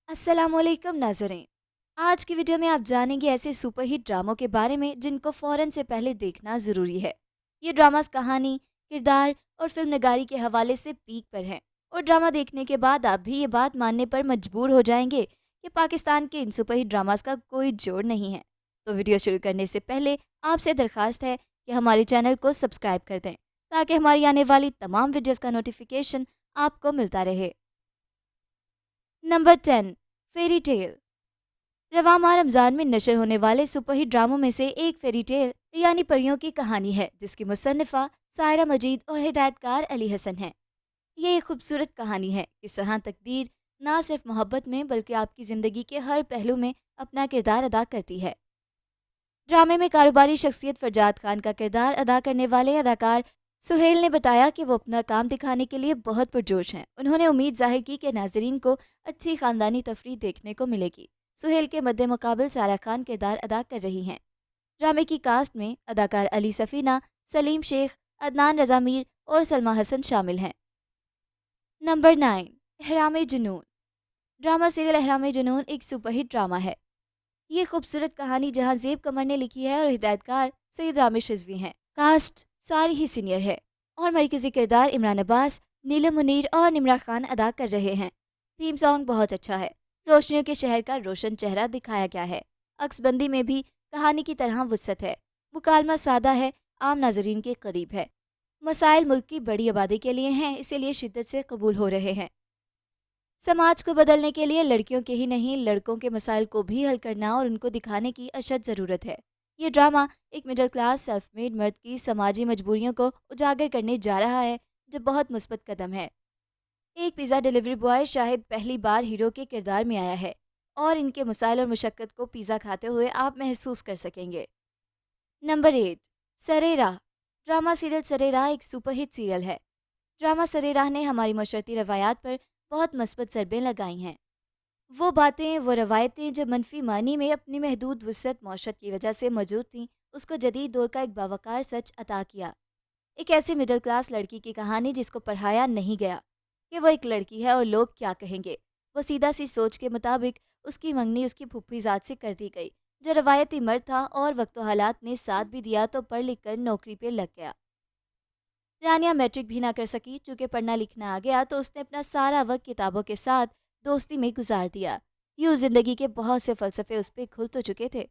अस्सलाम वालेकुम नाज़रीन। आज की वीडियो में आप जानेंगे ऐसे सुपर हिट ड्रामों के बारे में जिनको फ़ौरन से पहले देखना ज़रूरी है। ये ड्रामास कहानी, किरदार और फिल्म नगारी के हवाले से पीक पर हैं और ड्रामा देखने के बाद आप भी ये बात मानने पर मजबूर हो जाएंगे कि पाकिस्तान के इन सुपर हिट ड्रामास का कोई जोड़ नहीं है। तो वीडियो शुरू करने से पहले आपसे दरख्वास्त है कि हमारे चैनल को सब्सक्राइब कर दें ताकि हमारी आने वाली तमाम वीडियोज़ का नोटिफिकेशन आपको मिलता रहे। Number 10, fairy tale. रवां माह रमज़ान में नशर होने वाले सुपरहिट ड्रामों में से एक फेरी टेल यानी परियों की कहानी है, जिसकी मुसन्निफ़ा सायरा मजीद और हिदायतकार अली हसन है। ये एक खूबसूरत कहानी है। किस तरह तकदीर ना सिर्फ मोहब्बत में बल्कि आपकी ज़िंदगी के हर पहलू में अपना किरदार अदा करती है। ड्रामे में कारोबारी शख्सियत फरजाद खान का किरदार अदा करने वाले अदाकार सुहेल ने बताया कि वो अपना काम दिखाने के लिए बहुत पुरजोश हैं। उन्होंने उम्मीद जाहिर की कि नाजरीन को अच्छी ख़ानदानी तफरीह देखने को मिलेगी। सुहेल के मद्दे मुकाबल सारा खान किरदार अदा कर रही हैं। ड्रामे की कास्ट में अदाकार अली सफ़ीना, सलीम शेख, अदनान रज़ा मीर और सलमा हसन शामिल हैं। नंबर 9, एहराम जुनून। ड्रामा सीरियल एहराम जुनून एक सुपरहिट ड्रामा है। ये खूबसूरत कहानी जहां ज़ेब कमर ने लिखी है और हिदायतकार सईद रामिश रिजवी हैं। कास्ट सारी ही सीनियर है और मरकज़ी किरदार इमरान अब्बास, नीलम मुनीर और निमरा खान अदा कर रहे हैं। थीम सॉन्ग बहुत अच्छा है। रोशनियों के शहर का रोशन चेहरा दिखाया गया है। अक्सबंदी में भी कहानी की तरह वुसअत है। मुकालमा सादा है, आम नाजरीन के करीब है। मसाइल मुल्क की बड़ी आबादी के लिए हैं, इसीलिए शिद्दत से कबूल हो रहे हैं। समाज को बदलने के लिए लड़कियों के ही नहीं लड़कों के मसाइल को भी हल करना और उनको दिखाने की अशद ज़रूरत है। ये ड्रामा एक मिडिल क्लास सेल्फ मेड मर्द की समाजी मजबूरियों को उजागर करने जा रहा है, जो बहुत मुस्बत कदम है। एक पिज़्ज़ा डिलीवरी बॉय शायद पहली बार हीरो के किरदार में आया है और इनके मसाइल और मुशक्क़त को पिज़्ज़ा खाते हुए आप महसूस कर सकेंगे। नंबर 8, सरेराह। ड्रामा सीरियल सरेराह एक सुपरहिट सीरियल है। ड्रामा सरेराह ने हमारी मशरती रवायात पर बहुत मस्बत ज़रबें लगाई हैं। वो बातें, वो रवायतें जो मनफी मानी में अपनी महदूद वसअत मौशरत की वजह से मौजूद थीं, उसको जदीद दौर का एक बावकार सच अता किया। एक ऐसी मिडिल क्लास लड़की की कहानी जिसको पढ़ाया नहीं गया कि वो एक लड़की है और लोग क्या कहेंगे। वो सीधा सी सोच के मुताबिक उसकी मंगनी उसकी फुफ्फीजात से कर दी गई, जो रवायती मर्द था और वक्त हालात ने साथ भी दिया तो पढ़ लिख कर नौकरी पे लग गया। रानिया मैट्रिक भी ना कर सकी। चूँकि पढ़ना लिखना आ गया तो उसने अपना सारा वक्त किताबों के साथ दोस्ती में गुजार दिया। यूँ ज़िंदगी के बहुत से फ़लसफ़े उस पे खुल तो चुके थे।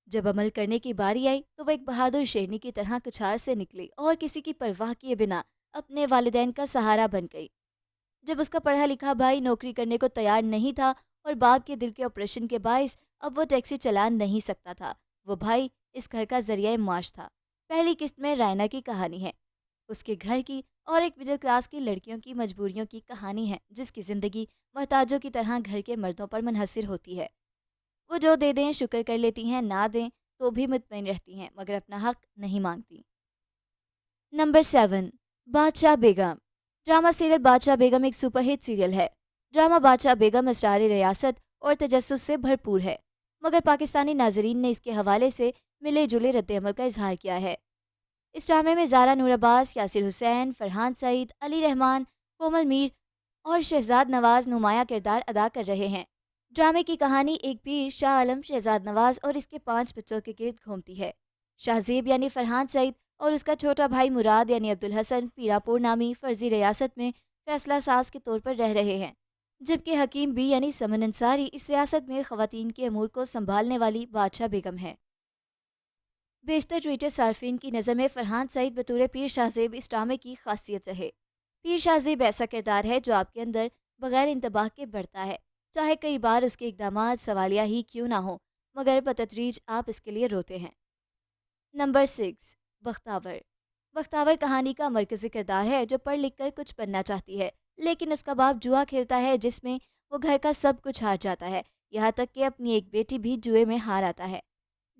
जब अमल करने की बारी आई तो वह एक बहादुर शेरनी की तरह कुछार से निकली और किसी की परवाह किए बिना अपने वालिदैन का सहारा बन गई। जब उसका पढ़ा लिखा भाई नौकरी करने को तैयार नहीं था और बाप के दिल के ऑपरेशन के बायस अब वो टैक्सी चला नहीं सकता था, वो भाई इस घर का जरिया माश था। पहली किस्त में रायना की कहानी है, उसके घर की और एक मिडिल क्लास की लड़कियों की मजबूरियों की कहानी है, जिसकी ज़िंदगी मोहताजों की तरह घर के मर्दों पर मुनहसर होती है। वो जो दे दें शुक्र कर लेती हैं, ना दें तो भी मुतमईन रहती हैं, मगर अपना हक नहीं मांगती। नंबर 7, बादशाह बेगम। ड्रामा सीरियल बादशाह बेगम एक सुपरहिट सीरियल है। ड्रामा बादशाह बेगम असरार रियासत और तजस्सुस से भरपूर है, मगर पाकिस्तानी नाजरीन ने इसके हवाले से मिले जुले रद्द-ए-अमल का इजहार किया है। इस ड्रामे में ज़ारा नूर अब्बास, यासिर हुसैन, फरहान सईद, अली रहमान, कोमल मीर और शहजाद नवाज़ नुमाया किरदार अदा कर रहे हैं। ड्रामे की कहानी एक पीर शाह आलम शहजाद नवाज़ और इसके 5 बच्चों के गिर्द घूमती है। शाहजेब यानी फरहान सईद और उसका छोटा भाई मुराद यानी अब्दुल हसन पीरापुर नामी फ़र्जी रियासत में फैसला साज के तौर पर रह रहे हैं, जबकि हकीम बी यानी समन अंसारी इस रियासत में ख़वातीन के अमूर को संभालने वाली बादशाह बेगम है। बेशतर ट्विटर सार्फिन की नज़र में फरहान सईद बतौर पीर शाहजेब इस ड्रामे की खासियत रहे। पीर शाहजेब ऐसा किरदार है जो आपके अंदर बगैर इंतबाह के बढ़ता है, चाहे कई बार उसके इकदामात सवालिया ही क्यों ना हो, मगर बतदरीज आप इसके लिए रोते हैं। नंबर 6, बख्तावर। बख्तावर कहानी का मरकज़ी किरदार है जो पढ़ लिख कर कुछ बनना चाहती है, लेकिन उसका बाप जुआ खेलता है जिसमें वो घर का सब कुछ हार जाता है, यहाँ तक कि अपनी एक बेटी भी जुए में हार आता है।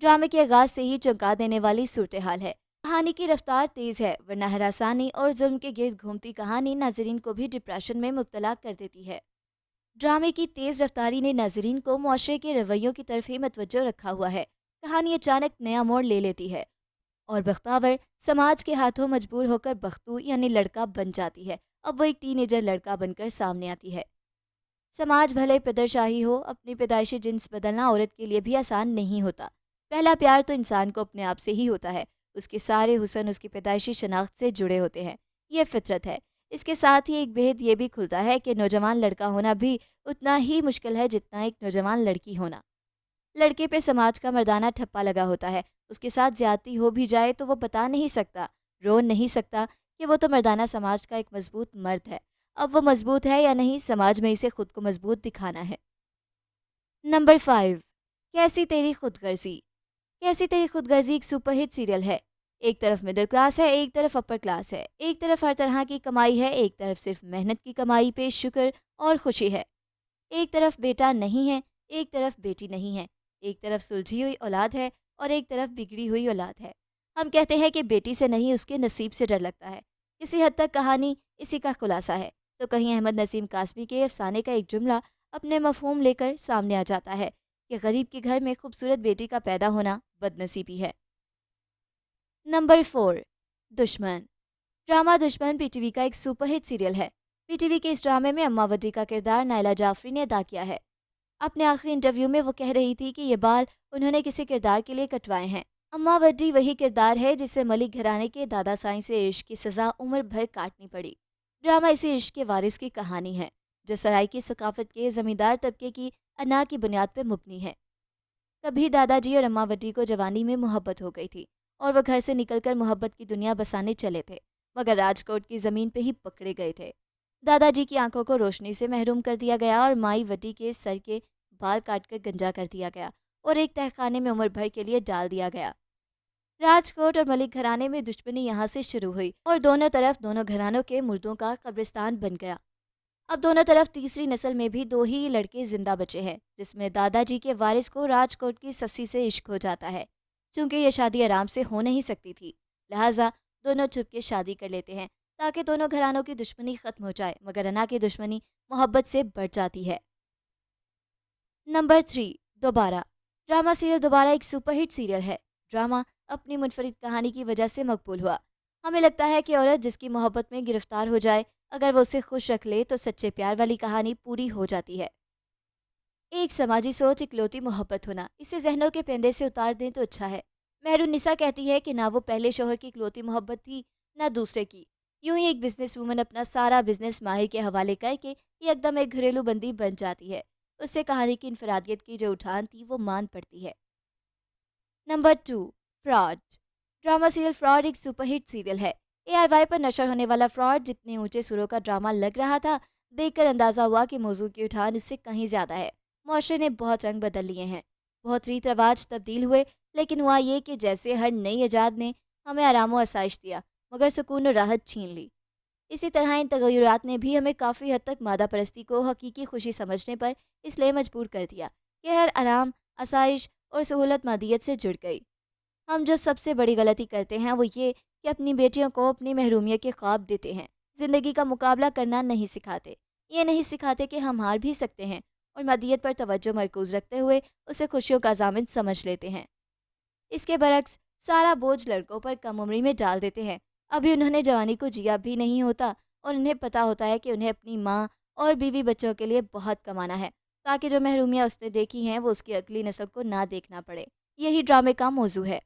ड्रामे के आगाज से ही चौंका देने वाली सूरत हाल है। कहानी की रफ्तार तेज़ है, वरना हरासानी और जुल्म के गिर्द घूमती कहानी नाजरीन को भी डिप्रेशन में मुब्तला कर देती है। ड्रामे की तेज़ रफ्तारी ने नाजरीन को मुआशरे के रवैयों की तरफ ही मतवज्जो रखा हुआ है। कहानी अचानक नया मोड़ ले लेती है और बख्तावर समाज के हाथों मजबूर होकर बख्तू यानी लड़का बन जाती है। अब वो एक टीनेजर लड़का बनकर सामने आती है। سماج بھلے پدرشاہی ہو، اپنی پیدائشی جنس بدلنا عورت کے لیے بھی آسان نہیں ہوتا۔ پہلا پیار تو انسان کو اپنے آپ سے ہی ہوتا ہے، اس کے سارے حسن اس کی پیدائشی شناخت سے جڑے ہوتے ہیں، یہ فطرت ہے۔ اس کے ساتھ ہی ایک بھید یہ بھی کھلتا ہے کہ نوجوان لڑکا ہونا بھی اتنا ہی مشکل ہے جتنا ایک نوجوان لڑکی ہونا۔ لڑکے پہ سماج کا مردانہ ٹھپا لگا ہوتا ہے، اس کے ساتھ زیادتی ہو بھی جائے تو وہ بتا نہیں سکتا، رو نہیں سکتا کہ وہ تو مردانہ سماج کا ایک مضبوط مرد ہے۔ اب وہ مضبوط ہے یا نہیں، سماج میں اسے خود کو مضبوط دکھانا ہے۔ نمبر 5، کیسی تیری خود غرضی۔ کیسی تیری خود غرضی ایک سپر ہٹ سیریل ہے۔ ایک طرف مڈل کلاس ہے، ایک طرف اپر کلاس ہے، ایک طرف ہر طرح کی کمائی ہے، ایک طرف صرف محنت کی کمائی پہ شکر اور خوشی ہے۔ ایک طرف بیٹا نہیں ہے، ایک طرف بیٹی نہیں ہے، ایک طرف سلجھی ہوئی اولاد ہے اور ایک طرف بگڑی ہوئی اولاد ہے۔ ہم کہتے ہیں کہ بیٹی سے نہیں، اس کے نصیب سے ڈر لگتا ہے۔ کسی حد تک کہانی اسی کا خلاصہ ہے، تو کہیں احمد نسیم قاسمی کے افسانے کا ایک جملہ اپنے مفہوم لے کر سامنے آ جاتا ہے کہ غریب کے گھر میں خوبصورت بیٹی کا پیدا ہونا بد نصیبی ہے۔ نمبر 4، دشمن۔ ڈرامہ دشمن پی ٹی وی کا ایک سپر ہٹ سیریل ہے۔ پی ٹی وی کے اس ڈرامے میں اماں وڈی کا کردار نائلہ جعفری نے ادا کیا ہے۔ اپنے آخری انٹرویو میں وہ کہہ رہی تھی کہ یہ بال انہوں نے کسی کردار کے لیے کٹوائے ہیں۔ اماں وڈی وہی کردار ہے جسے ملک گھرانے کے دادا سائیں سے عشق کی سزا عمر بھر کاٹنی پڑی۔ ڈرامہ اسی عشق کے وارث کی کہانی ہے جو سرائیکی ثقافت کے زمیندار طبقے کی انا کی بنیاد پر مبنی ہے۔ کبھی دادا جی اور اماں وڈی کو جوانی میں محبت ہو گئی تھی اور وہ گھر سے نکل کر محبت کی دنیا بسانے چلے تھے، مگر راجکوٹ کی زمین پہ ہی پکڑے گئے تھے۔ دادا جی کی آنکھوں کو روشنی سے محروم کر دیا گیا اور مائی وڈی کے سر کے بال کاٹ کر گنجا کر دیا گیا اور ایک تہہ خانے میں عمر بھر کے لیے ڈال دیا گیا۔ راجکوٹ اور ملک گھرانے میں دشمنی یہاں سے شروع ہوئی اور دونوں طرف دونوں گھرانوں کے مردوں کا قبرستان بن گیا۔ اب دونوں طرف تیسری نسل میں بھی 2 ہی لڑکے زندہ بچے ہیں، جس میں دادا جی کے وارث کو راجکوٹ کی سسی سے عشق ہو جاتا ہے۔ چونکہ یہ شادی آرام سے ہو نہیں سکتی تھی، لہٰذا دونوں چھپ کے شادی کر لیتے ہیں تاکہ دونوں گھرانوں کی دشمنی ختم ہو جائے، مگر انا کی دشمنی محبت سے بڑھ جاتی ہے۔ نمبر 3، دوبارہ۔ ڈرامہ سیریل دوبارہ ایک سپر ہٹ سیریل ہے۔ ڈرامہ اپنی منفرد کہانی کی وجہ سے مقبول ہوا۔ ہمیں لگتا ہے کہ عورت جس کی محبت میں گرفتار ہو جائے، اگر وہ اسے خوش رکھ لے تو سچے پیار والی کہانی پوری ہو جاتی ہے۔ ایک سماجی سوچ اکلوتی محبت ہونا، اسے ذہنوں کے پردے سے اتار دیں تو اچھا ہے۔ مہرالنساء کہتی ہے کہ نہ وہ پہلے شوہر کی اکلوتی محبت تھی، نہ دوسرے کی۔ یوں ہی ایک بزنس وومن اپنا سارا بزنس ماہر کے حوالے کر کے ایک دم ایک گھریلو بندی بن جاتی ہے۔ اس سے کہانی کی انفرادیت کی جو اٹھان تھی وہ مان پڑتی ہے۔ Number 2، fraud. Drama serial fraud ایک سپر ہٹ سیریل ہے۔ ARY پر نشر ہونے والا فراڈ جتنے اونچے سروں کا ڈرامہ لگ رہا تھا، دیکھ کر اندازہ ہوا کہ موضوع کی اٹھان اس سے کہیں زیادہ ہے۔ معاشرے نے بہت رنگ بدل لیے ہیں، بہت ریت رواج تبدیل ہوئے، لیکن ہوا یہ کہ جیسے ہر نئی ایجاد نے ہمیں آرام و آسائش دیا، مگر سکون و راحت چھین لی، اسی طرح ان تغیرات نے بھی ہمیں کافی حد تک مادہ پرستی کو حقیقی خوشی سمجھنے پر اس لیے مجبور کر دیا کہ ہر آرام، آسائش اور سہولت مادیت سے جڑ گئی۔ ہم جو سب سے بڑی غلطی کرتے ہیں وہ یہ کہ اپنی بیٹیوں کو اپنی محرومیت کے خواب دیتے ہیں، زندگی کا مقابلہ کرنا نہیں سکھاتے، یہ نہیں سکھاتے کہ ہم ہار بھی سکتے ہیں، اور مادیت پر توجہ مرکوز رکھتے ہوئے اسے خوشیوں کا ضامن سمجھ لیتے ہیں۔ اس کے برعکس سارا بوجھ لڑکوں پر کم عمری میں ڈال دیتے ہیں۔ ابھی انہوں نے جوانی کو جیا بھی نہیں ہوتا اور انہیں پتہ ہوتا ہے کہ انہیں اپنی ماں اور بیوی بچوں کے لیے بہت کمانا ہے تاکہ جو محرومیاں اس نے دیکھی ہیں وہ اس کی اگلی نسل کو نہ دیکھنا پڑے۔ یہی ڈرامے کا موضوع ہے۔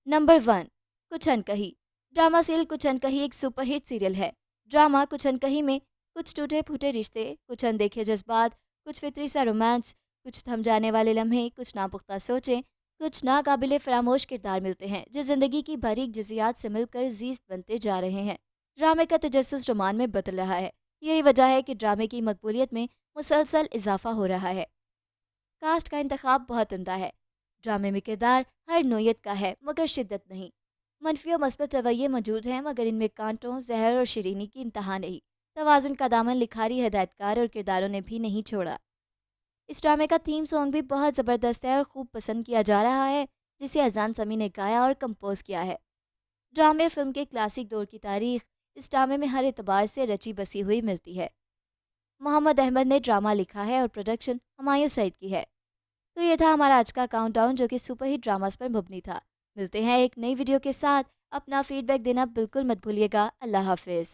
نمبر 1، کچھ انکہی۔ ڈرامہ سیریل کچھ انکہی ایک سپر ہٹ سیریل ہے۔ ڈرامہ کچھ انکہی میں کچھ ٹوٹے پھوٹے رشتے، کچھ اندیکھے جذبات، کچھ فطری سا رومانس، کچھ تھم جانے والے لمحے، کچھ ناپختہ سوچیں، کچھ ناقابل فراموش کردار ملتے ہیں جو زندگی کی باریک جزیات سے مل کر زیست بنتے جا رہے ہیں۔ ڈرامے کا تجسس رومان میں بدل رہا ہے۔ یہی وجہ ہے کہ ڈرامے کی مقبولیت میں مسلسل اضافہ ہو رہا ہے۔ کاسٹ کا انتخاب بہت عمدہ ہے۔ ڈرامے میں کردار ہر نوعیت کا ہے مگر شدت نہیں۔ منفی و مثبت رویے موجود ہیں مگر ان میں کانٹوں، زہر اور شیرینی کی انتہا نہیں۔ توازن کا دامن لکھاری ہدایتکار اور کرداروں نے بھی نہیں چھوڑا۔ اس ڈرامے کا تھیم سانگ بھی بہت زبردست ہے اور خوب پسند کیا جا رہا ہے، جسے اذان سمی نے گایا اور کمپوز کیا ہے۔ ڈرامے فلم کے کلاسک دور کی تاریخ اس ڈرامے میں ہر اعتبار سے رچی بسی ہوئی ملتی ہے۔ محمد احمد نے ڈرامہ لکھا ہے اور پروڈکشن ہمایوں سعید کی ہے۔ تو یہ تھا ہمارا آج کا کاؤنٹ ڈاؤن جو کہ سپر ہٹ ڈراماز پر مبنی تھا۔ ملتے ہیں ایک نئی ویڈیو کے ساتھ، اپنا فیڈ بیک دینا بالکل مت بھولیے گا۔ اللہ حافظ۔